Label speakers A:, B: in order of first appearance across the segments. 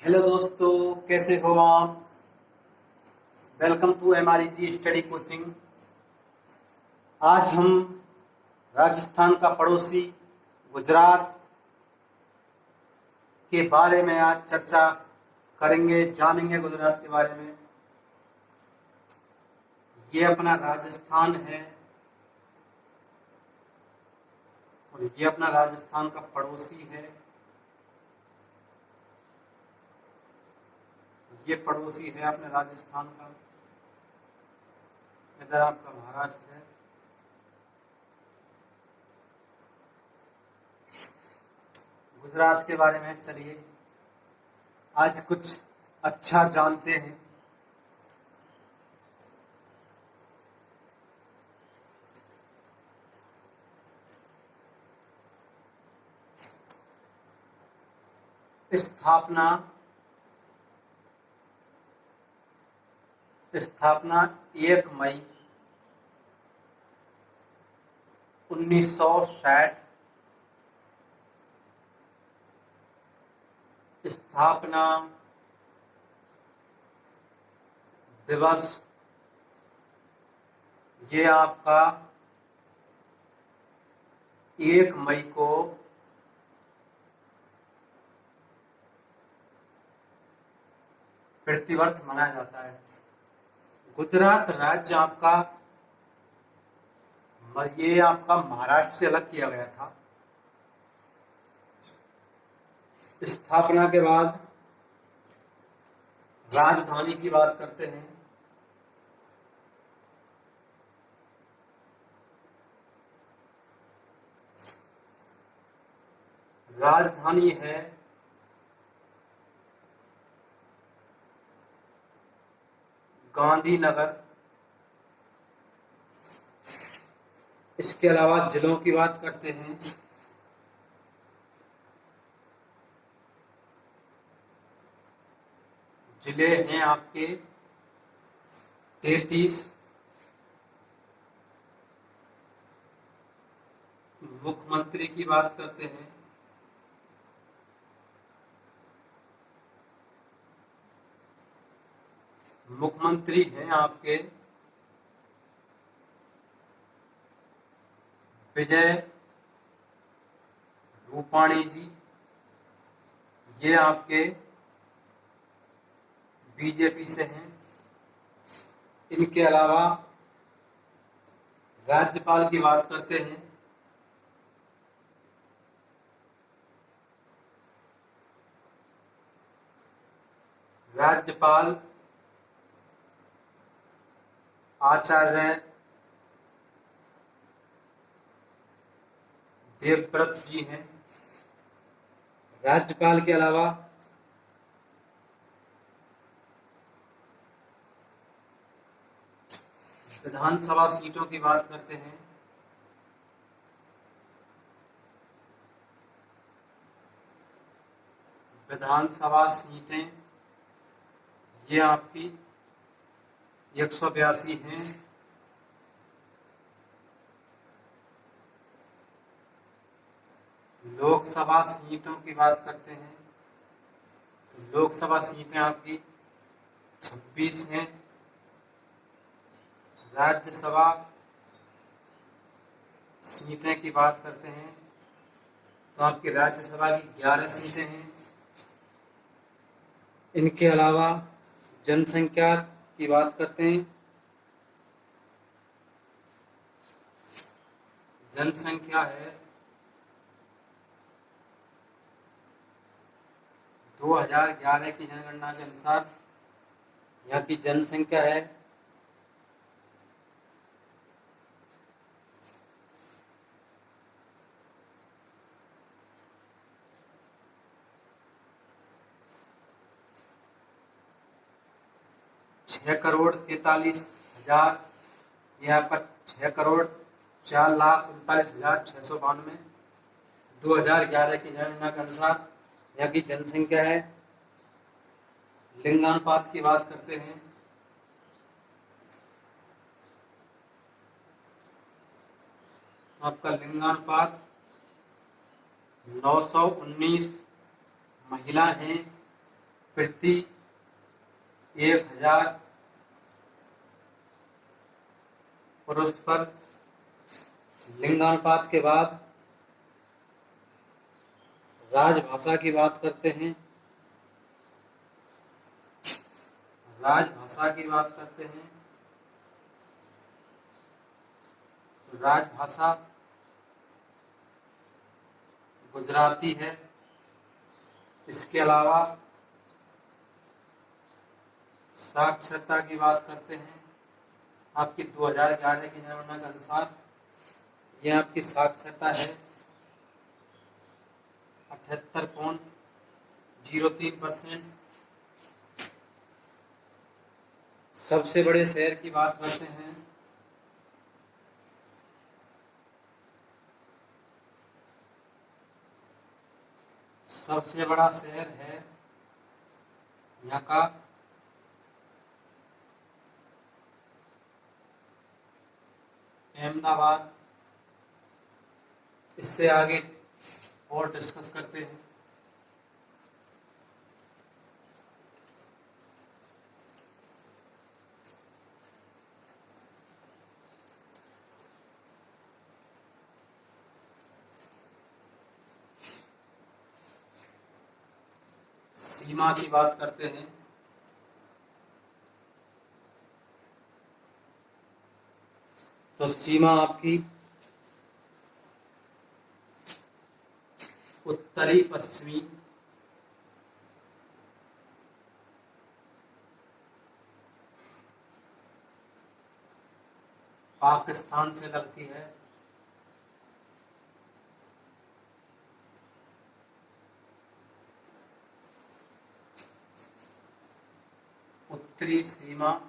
A: Hello दोस्तों, कैसे हो आप। Welcome to MREG study coaching. आज हम राजस्थान का पड़ोसी गुजरात के बारे में आज चर्चा करेंगे, जानेंगे गुजरात के बारे में। ये अपना राजस्थान है और ये अपना राजस्थान का पड़ोसी है। ये पड़ोसी है अपने राजस्थान का। इधर आपका महाराष्ट्र है। गुजरात के बारे में चलिए आज कुछ अच्छा जानते हैं। स्थापना 1 मई 1960। स्थापना दिवस ये आपका 1 मई को प्रतिवर्ष मनाया जाता है। गुजरात राज्य ये आपका महाराष्ट्र से अलग किया गया था। स्थापना के बाद राजधानी की बात करते हैं। राजधानी है गांधीनगर। इसके अलावा जिलों की बात करते हैं। जिले हैं आपके 33। मुख्यमंत्री की बात करते हैं। मुख्यमंत्री हैं आपके विजय रूपाणी जी। ये आपके बीजेपी से हैं। इनके अलावा राज्यपाल की बात करते हैं। राज्यपाल आचार्य देवव्रत जी हैं। राज्यपाल के अलावा विधानसभा सीटों की बात करते हैं। विधानसभा सीटें ये आपकी 182 हैं। लोकसभा सीटों की बात करते हैं। लोकसभा सीटें आपकी 26 हैं। राज्यसभा सीटें की बात करते हैं तो आपकी राज्यसभा की 11 सीटें हैं। इनके अलावा जनसंख्या की बात करते हैं। जनसंख्या है 2011 की जनगणना के अनुसार यहाँ की जनसंख्या है 6,43,000। यहाँ पर 6,04,39,692। 2011 की जनगणना के अनुसार यहाँ की जनसंख्या है। लिंगानुपात की बात करते हैं। आपका लिंगानुपात 919 महिला हैं प्रति 1000 पुरुष पर लिंगानुपात के बाद राजभाषा की बात करते हैं। राजभाषा की बात करते हैं तो राजभाषा गुजराती है। इसके अलावा साक्षरता की बात करते हैं। आपकी 2011 की जनगणना के अनुसार यह आपकी साक्षरता है 78.03%। सबसे बड़े शहर की बात करते हैं सबसे बड़ा शहर है यहाँ का अहमदाबाद। इससे आगे और डिस्कस करते हैं। सीमा की बात करते हैं। तो सीमा आपकी उत्तरी पश्चिमी पाकिस्तान से लगती है। उत्तरी सीमा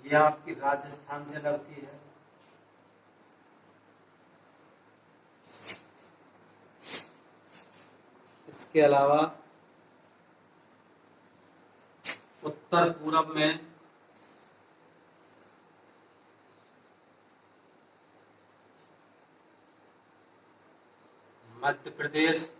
A: यह आपकी राजस्थान से लगती है। इसके अलावा उत्तर पूरब में मध्य प्रदेश,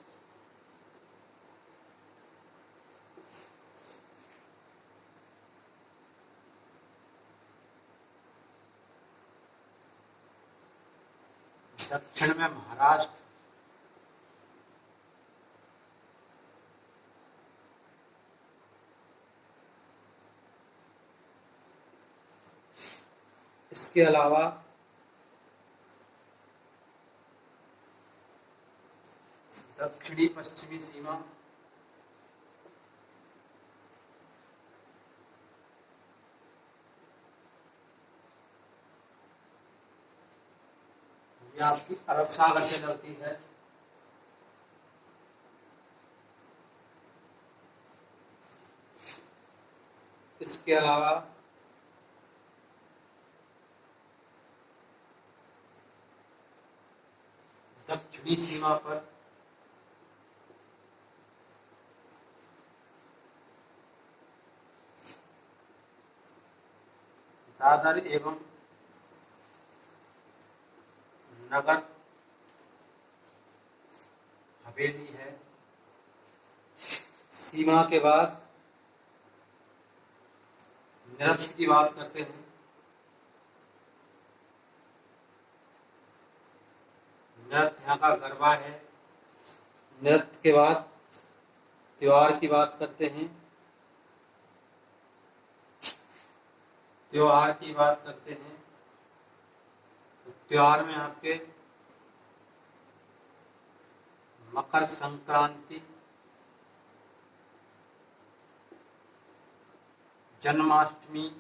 A: दक्षिण में महाराष्ट्र, इसके अलावा दक्षिणी पश्चिमी सीमा ये आपकी अरब सागर से लगती है। इसके अलावा दक्षिणी सीमा पर दादर एवं नगर हवेली है। सीमा के बाद नृत्य की बात करते हैं। नृत्य यहाँ का गरबा है। नृत्य के बाद त्योहार की बात करते हैं। त्योहार की बात करते हैं तो त्योहार में आपके मकर संक्रांति, जन्माष्टमी,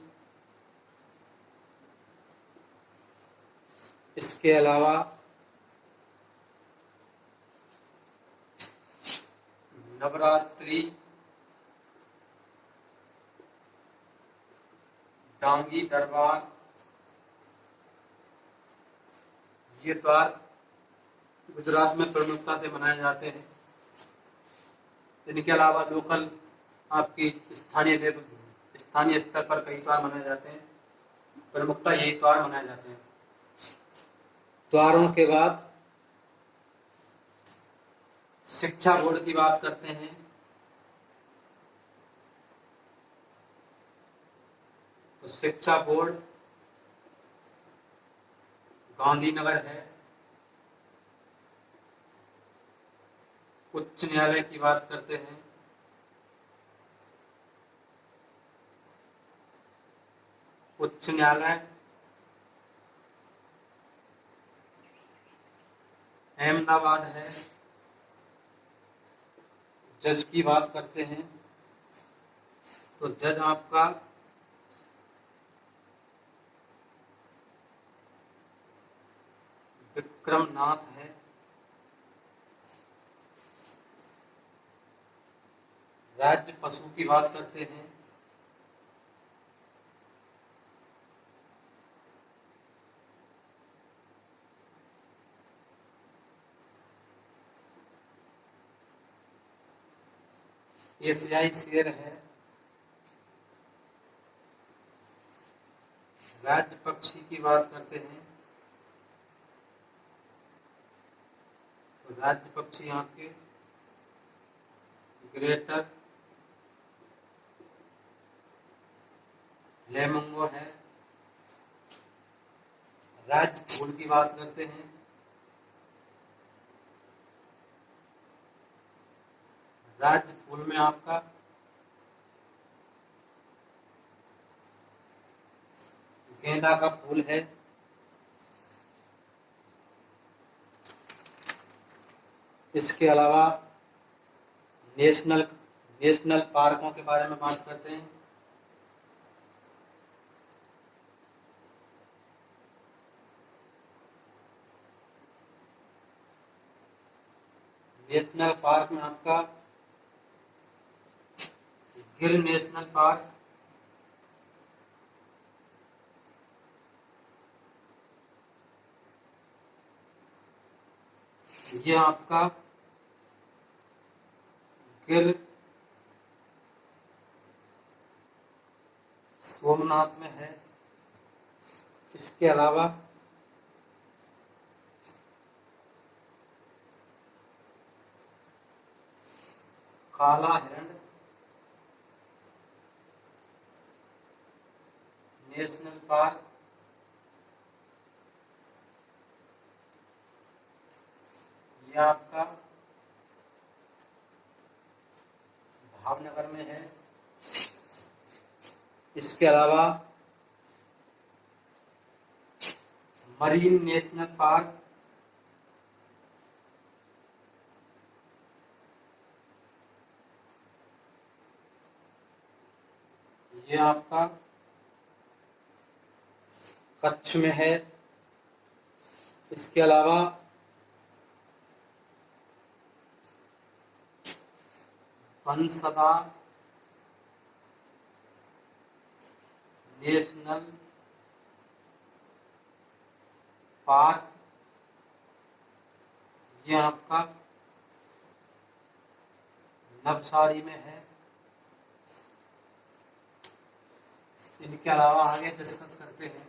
A: इसके अलावा नवरात्रि, डांगी दरबार, ये त्योहार गुजरात में प्रमुखता से मनाए जाते हैं। इनके अलावा लोकल आपकी स्थानीय स्तर पर कई त्योहार मनाए जाते हैं। प्रमुखता यही त्योहार मनाए जाते हैं। त्योहारों के बाद शिक्षा बोर्ड की बात करते हैं तो शिक्षा बोर्ड गांधीनगर है। उच्च न्यायालय की बात करते हैं उच्च न्यायालय अहमदाबाद है। जज की बात करते हैं तो जज आपका विक्रमनाथ है। राज्य पशु की बात करते हैं एशियाई शेर है। राज्य पक्षी की बात करते हैं तो राज्य पक्षी आपके ग्रेटर लेमंगो है। राज्य फूल की बात करते हैं राज्य फूल में आपका गेंदा का फूल है। इसके अलावा नेशनल नेशनल पार्कों के बारे में बात करते हैं नेशनल पार्क में आपका गिर नेशनल पार्क, ये आपका गिर सोमनाथ में है। इसके अलावा काला हिरण नेशनल पार्क, ये आपका भावनगर में है। इसके अलावा मरीन नेशनल पार्क, ये आपका कच्छ में है। इसके अलावा बंसदा नेशनल पार्क, ये आपका नवसारी में है। इनके अलावा आगे डिस्कस करते हैं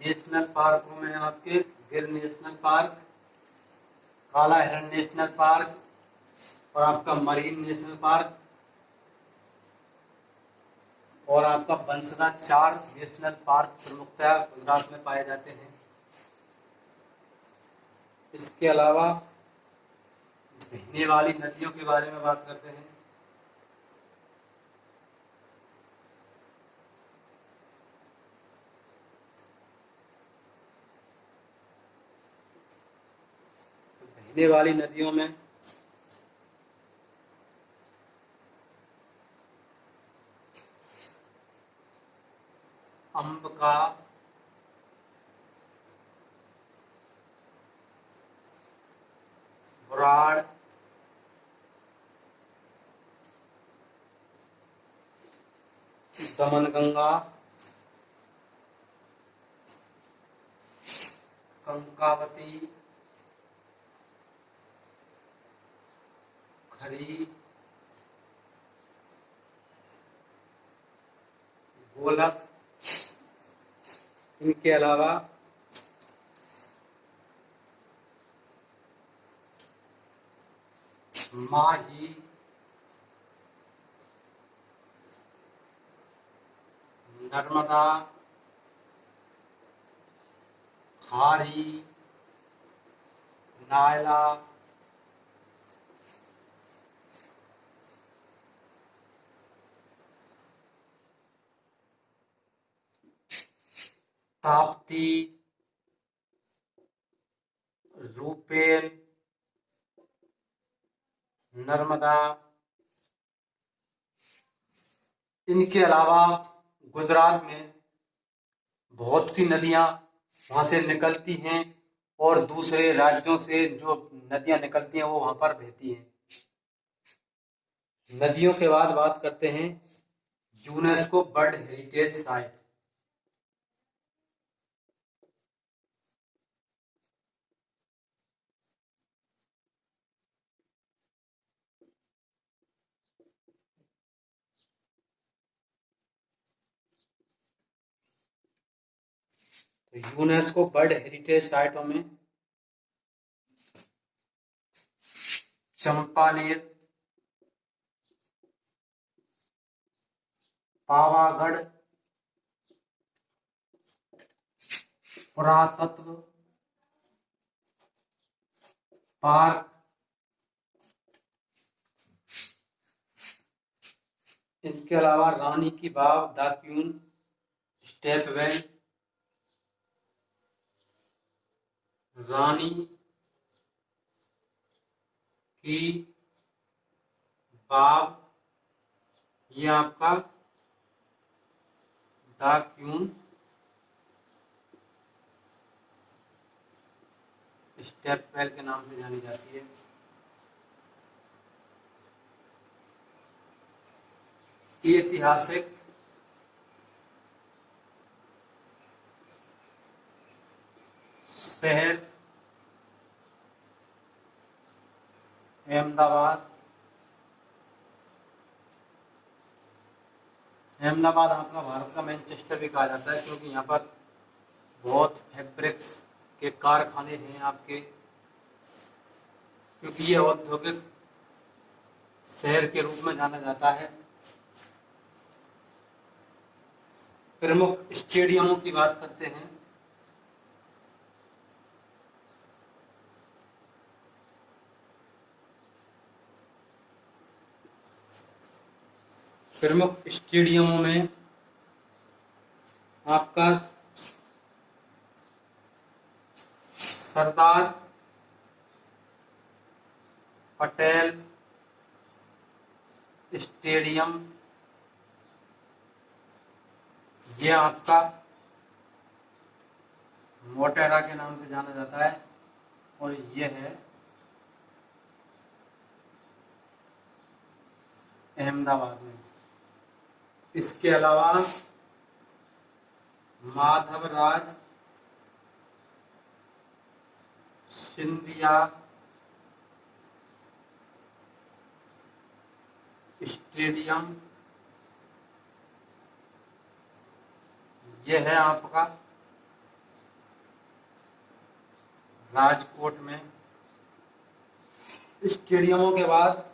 A: नेशनल पार्कों में आपके गिर नेशनल पार्क, काला हिरण नेशनल पार्क और आपका मरीन नेशनल पार्क और आपका बंसदा, 4 नेशनल पार्क प्रमुखतया गुजरात में पाए जाते हैं। इसके अलावा बहने वाली नदियों के बारे में बात करते हैं तो बहने वाली नदियों में अंबका, बुराड़, दमनगंगा, कंकावती, हरी, गोलक, इनके अलावा माही, नर्मदा, खारी, नायला, ताप्ती, रूपेन, नर्मदा। इनके अलावा गुजरात में बहुत सी नदियां वहां से निकलती हैं और दूसरे राज्यों से जो नदियां निकलती हैं वो वहां पर बहती हैं। नदियों के बाद बात करते हैं यूनेस्को वर्ल्ड हेरिटेज साइट। तो यूनेस्को वर्ल्ड हेरिटेज साइटों में चंपानेर, पावागढ़, पुरातत्व पार्क, इसके अलावा रानी की बाव, दाक्यून, स्टेपवेल, रानी की बाव, ये आपका दाक्यून, स्टेपवेल के नाम से जानी जाती है। ऐतिहासिक शहर अहमदाबाद। अहमदाबाद आपका भारत का मैनचेस्टर भी कहा जाता है क्योंकि यहाँ पर बहुत फैब्रिक्स के कारखाने हैं आपके, क्योंकि ये औद्योगिक शहर के रूप में जाना जाता है। प्रमुख स्टेडियमों की बात करते हैं। प्रमुख स्टेडियमों में आपका सरदार पटेल स्टेडियम, ये आपका मोटेरा के नाम से जाना जाता है और ये है अहमदाबाद में। इसके अलावा माधवराज सिंधिया स्टेडियम, यह है आपका राजकोट में। स्टेडियमों के बाद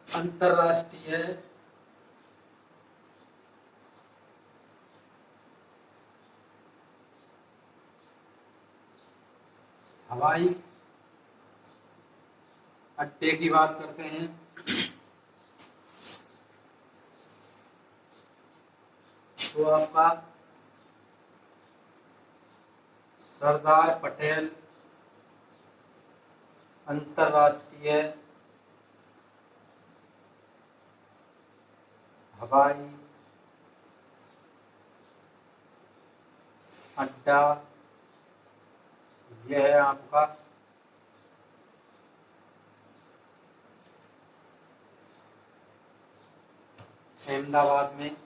A: अंतर्राष्ट्रीय हवाई अड्डे की बात करते हैं। तो आपका सरदार पटेल अंतर्राष्ट्रीय हवाई अड्डा, यह है आपका अहमदाबाद में।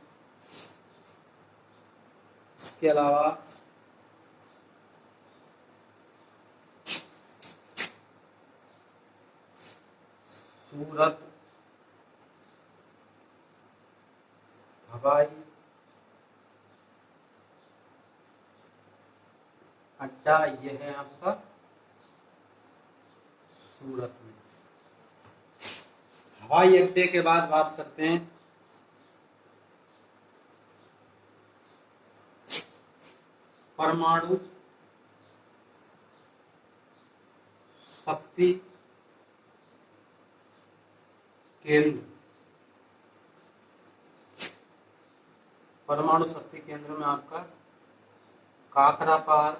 A: इसके अलावा सूरत हवाई अड्डा, ये है आपका सूरत में। हवाई अड्डे के बाद बात करते हैं परमाणु शक्ति केंद्र। परमाणु शक्ति केंद्र में आपका काकरापार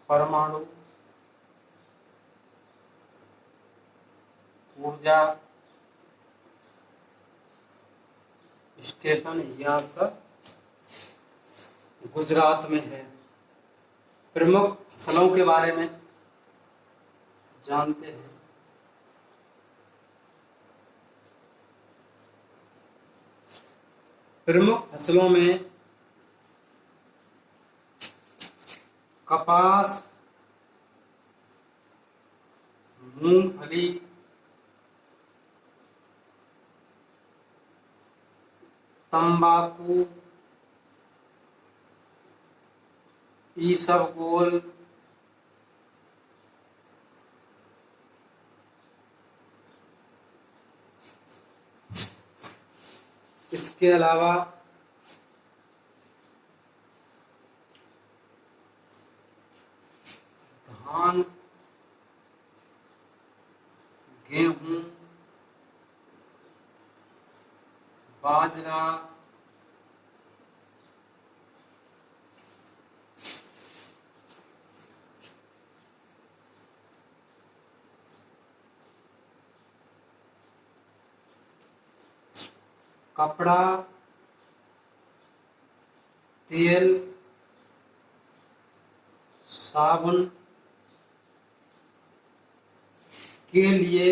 A: परमाणु ऊर्जा स्टेशन, ये आपका गुजरात में है। प्रमुख फसलों के बारे में जानते हैं। प्रमुख फसलों में कपास, मूंगफली, तंबाकू, इसबगोल, इसके अलावा धान, गेहूं, बाजरा, कपड़ा, तेल, साबुन के लिए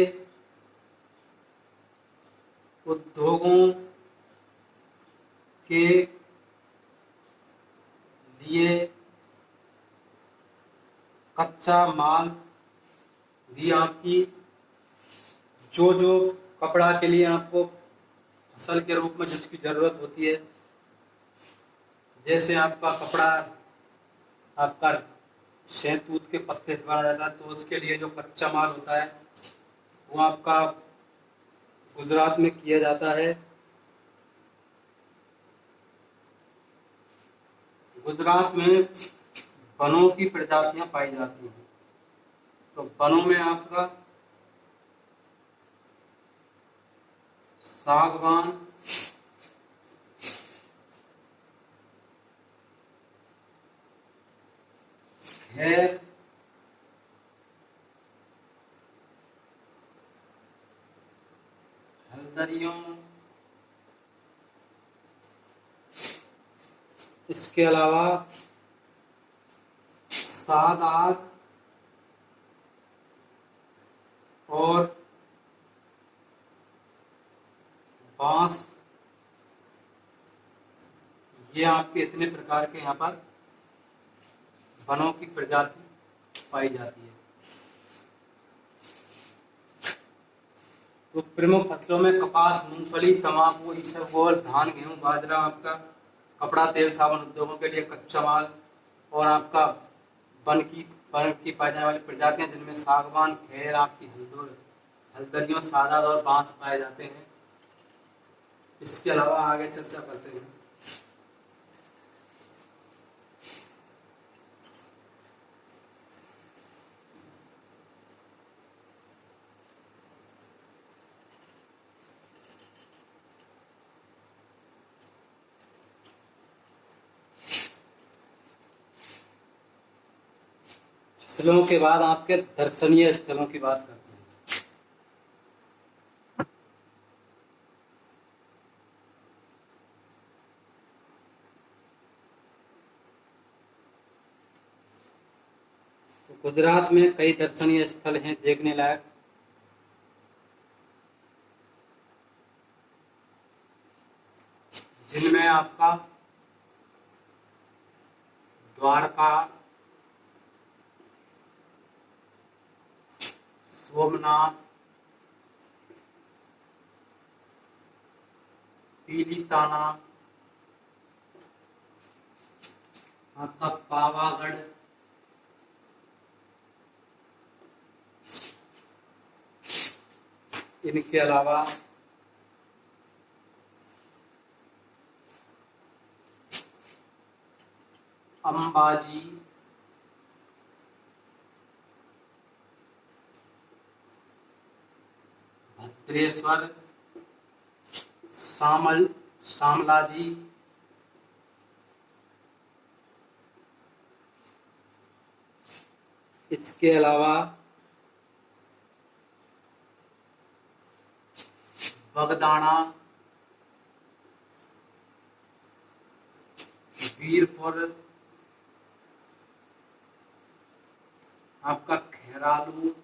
A: उद्योगों के लिए कच्चा माल भी आपकी, जो जो कपड़ा के लिए आपको फसल के रूप में जिसकी जरूरत होती है, जैसे आपका कपड़ा आपका शहतूत के पत्ते से बनाया जाता है, तो उसके लिए जो कच्चा माल होता है वो आपका गुजरात में किया जाता है। गुजरात में वनों की प्रजातियां पाई जाती हैं। तो वनों में आपका सागवान, खैर, हल्दरियों, इसके अलावा सादात और बांस, ये आपके इतने प्रकार के यहाँ पर वनों की प्रजाति पाई जाती है। तो प्रमुख फसलों में कपास, मूंगफली, तंबाकू, इसबगोल, धान, गेहूं, बाजरा, आपका कपड़ा, तेल, साबुन उद्योगों के लिए कच्चा माल, और आपका वन की पाई जाने वाली प्रजातियां जिनमें सागवान, खैर, आपकी हल्दरियों, सादात और बांस पाए जाते हैं। इसके अलावा आगे चर्चा करते हैं फसलों के बाद आपके दर्शनीय स्थलों की बात करते हैं। तो गुजरात में कई दर्शनीय स्थल हैं देखने लायक। जिनमें आपका द्वारका, सोमनाथ, पीली ताना, आपका पावागढ़, इनके अलावा अंबाजी, भद्रेश्वर, शामलाजी, इसके अलावा बगदाना, वीरपुर, आपका खेरालू,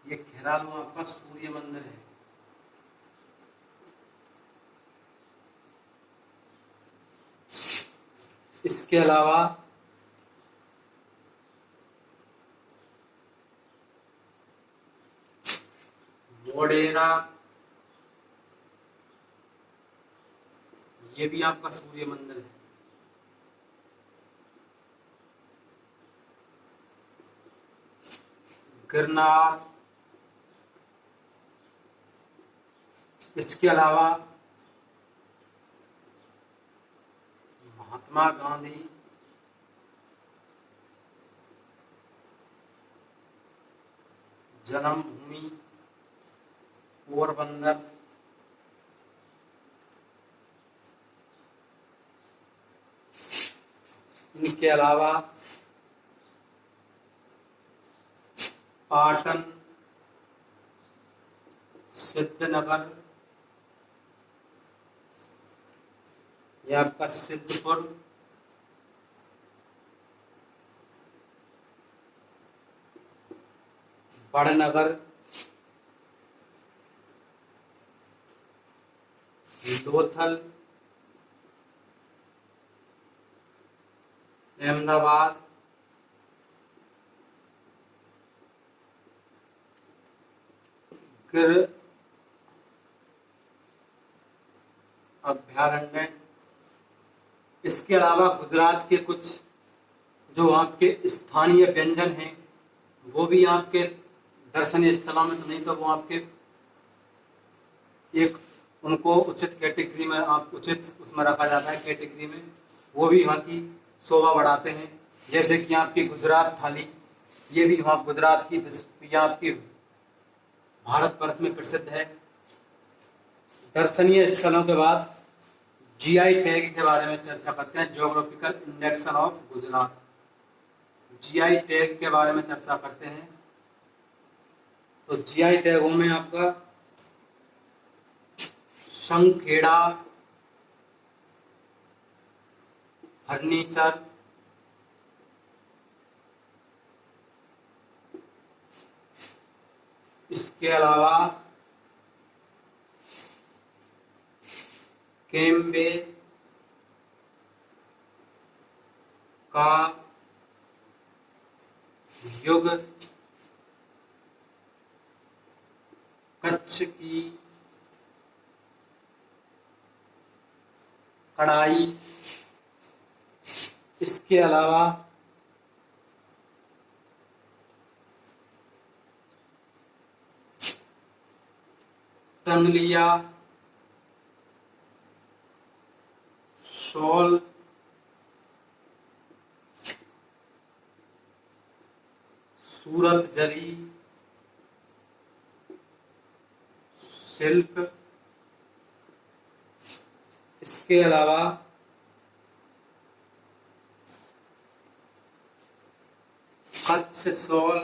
A: ये खेरालू आपका सूर्य मंदिर है। इसके अलावा मोडेरा, ये भी आपका सूर्य मंदिर है। गिरनार, इसके अलावा महात्मा गांधी, जन्मभूमि पोरबंदर, इनके अलावा पाटन, सिद्धनगर, ये आपका सिद्धपुर, बड़नगर, लोथल, अहमदाबाद, गिर अभयारण्य। इसके अलावा गुजरात के कुछ जो आपके स्थानीय व्यंजन हैं वो भी आपके दर्शनीय स्थलों में, तो नहीं तो वो आपके एक उनको उचित कैटेगरी में, आप उचित उसमें रखा जाता है कैटेगरी में, वो भी यहाँ की शोभा बढ़ाते हैं। जैसे कि आपकी गुजरात थाली, ये भी वहाँ गुजरात की, या आपकी भारत वर्ष में प्रसिद्ध है। दर्शनीय स्थलों के बाद जीआई टैग के बारे में चर्चा करते हैं, geographical induction of Gujarat. GI tag के बारे में चर्चा करते हैं। तो जीआई टैगों में आपका संखेड़ा फर्नीचर, इसके अलावा केम्बे का युग, कच्छ की कढ़ाई, इसके अलावा टंगलिया शॉल, सूरत जरी शिल्प, इसके अलावा कच्छ शॉल,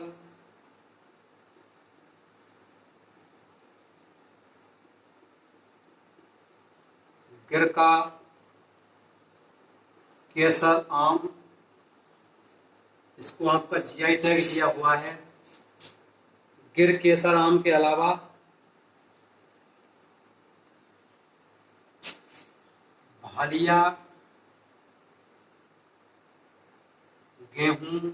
A: गिरका केसर आम, इसको आपका जीआई टैग दिया हुआ है। गिर केसर आम के अलावा भालिया गेहूं,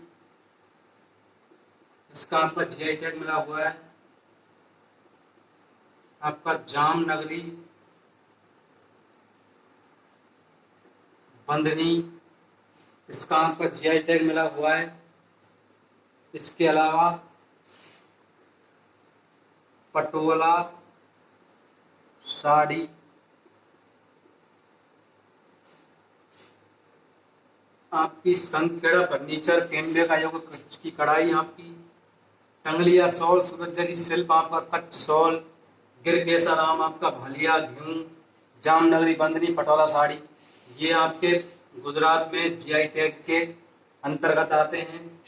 A: इसका आपका जीआई टैग मिला हुआ है आपका जामनगरी बंदनी, इसका आपका जीआई टैग मिला हुआ है। इसके अलावा पटोला साड़ी, आपकी संखेड़ा फर्नीचर, केंद्र का योग की कढ़ाई, आपकी टंगलिया शॉल, सूरजरी शिल्प, आपका कच्छ शॉल, गिर केसराम, आपका भलिया घिऊ, जामनगरी बंदनी, पटोला साड़ी, ये आपके गुजरात में जीआई टैग के अंतर्गत आते हैं।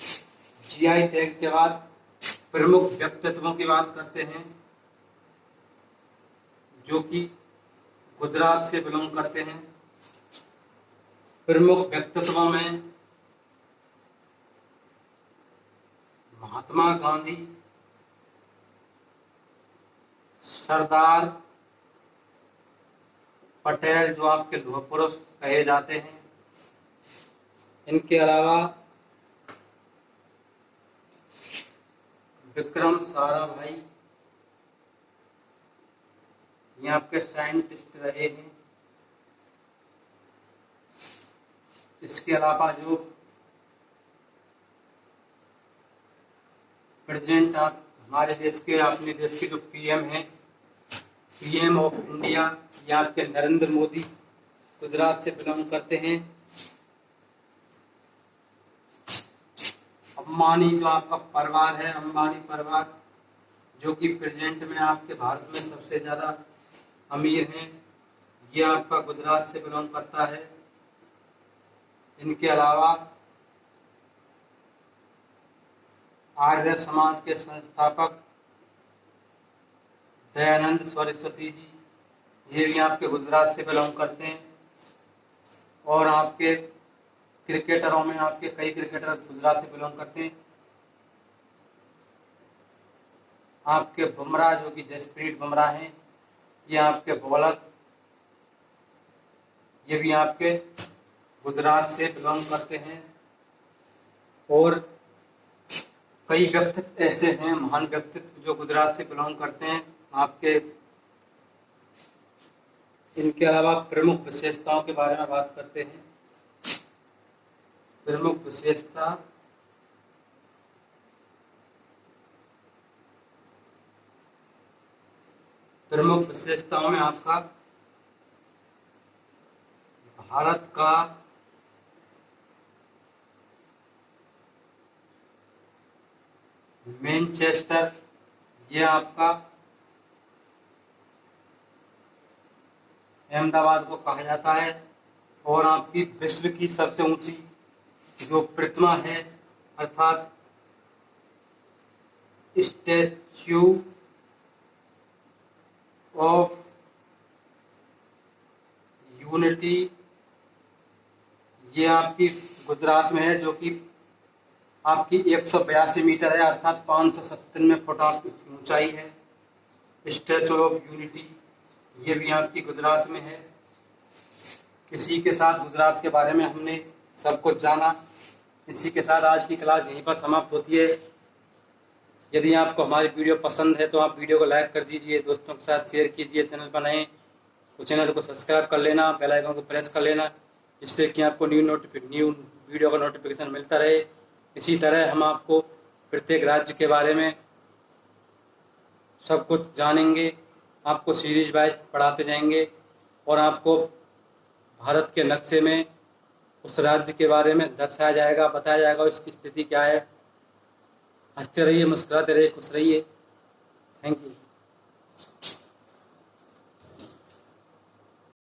A: जीआई टैग के बाद प्रमुख व्यक्तित्वों की बात करते हैं जो कि गुजरात से बिलोंग करते हैं। प्रमुख व्यक्तित्वों में महात्मा गांधी, सरदार पटेल जो आपके लौह पुरुष कहे जाते हैं, इनके अलावा विक्रम साराभाई, ये आपके साइंटिस्ट रहे हैं। इसके अलावा जो प्रेजेंट आप हमारे देश के, अपने देश के जो पीएम हैं, पीएम ऑफ इंडिया, ये आपके नरेंद्र मोदी गुजरात से बिलोंग करते हैं। अंबानी जो आपका परिवार है, अंबानी परिवार जो कि प्रेजेंट में आपके भारत में सबसे ज्यादा अमीर हैं, ये आपका गुजरात से बिलोंग करता है। इनके अलावा आर्य समाज के संस्थापक दयानंद सरस्वती जी, ये भी आपके गुजरात से बिलोंग करते हैं। और आपके क्रिकेटरों में आपके कई क्रिकेटर गुजरात से बिलोंग करते हैं। आपके बुमराह जो कि जसप्रीत बुमराह हैं, ये आपके बॉलर, ये भी आपके गुजरात से बिलोंग करते हैं। और कई व्यक्तित्व ऐसे हैं, महान व्यक्तित्व जो गुजरात से बिलोंग करते हैं आपके। इनके अलावा प्रमुख विशेषताओं के बारे में बात करते हैं। प्रमुख विशेषता प्रमुख विशेषताओं में आपका भारत का मैनचेस्टर, ये आपका अहमदाबाद को कहा जाता है। और आपकी विश्व की सबसे ऊंची जो प्रतिमा है, अर्थात स्टैच्यू ऑफ यूनिटी, ये आपकी गुजरात में है, जो कि आपकी 182 मीटर है, अर्थात 597 फुट आपकी ऊंचाई है। स्टैच्यू ऑफ यूनिटी ये भी आपकी गुजरात में है। इसी के साथ गुजरात के बारे में हमने सब कुछ जाना। इसी के साथ आज की क्लास यहीं पर समाप्त होती है। यदि आपको हमारी वीडियो पसंद है तो आप वीडियो को लाइक कर दीजिए, दोस्तों के साथ शेयर कीजिए। चैनल पर नए तो चैनल को सब्सक्राइब कर लेना, बेल आइकन को प्रेस कर लेना, जिससे कि आपको न्यू वीडियो का नोटिफिकेशन मिलता रहे। इसी तरह हम आपको प्रत्येक राज्य के बारे में सब कुछ जानेंगे, आपको सीरीज वाइज पढ़ाते जाएंगे और आपको भारत के नक्शे में उस राज्य के बारे में दर्शाया जाएगा, बताया जाएगा उसकी स्थिति क्या है। हंसते रहिए, मुस्कुराते रहिए, खुश रहिए। Thank you.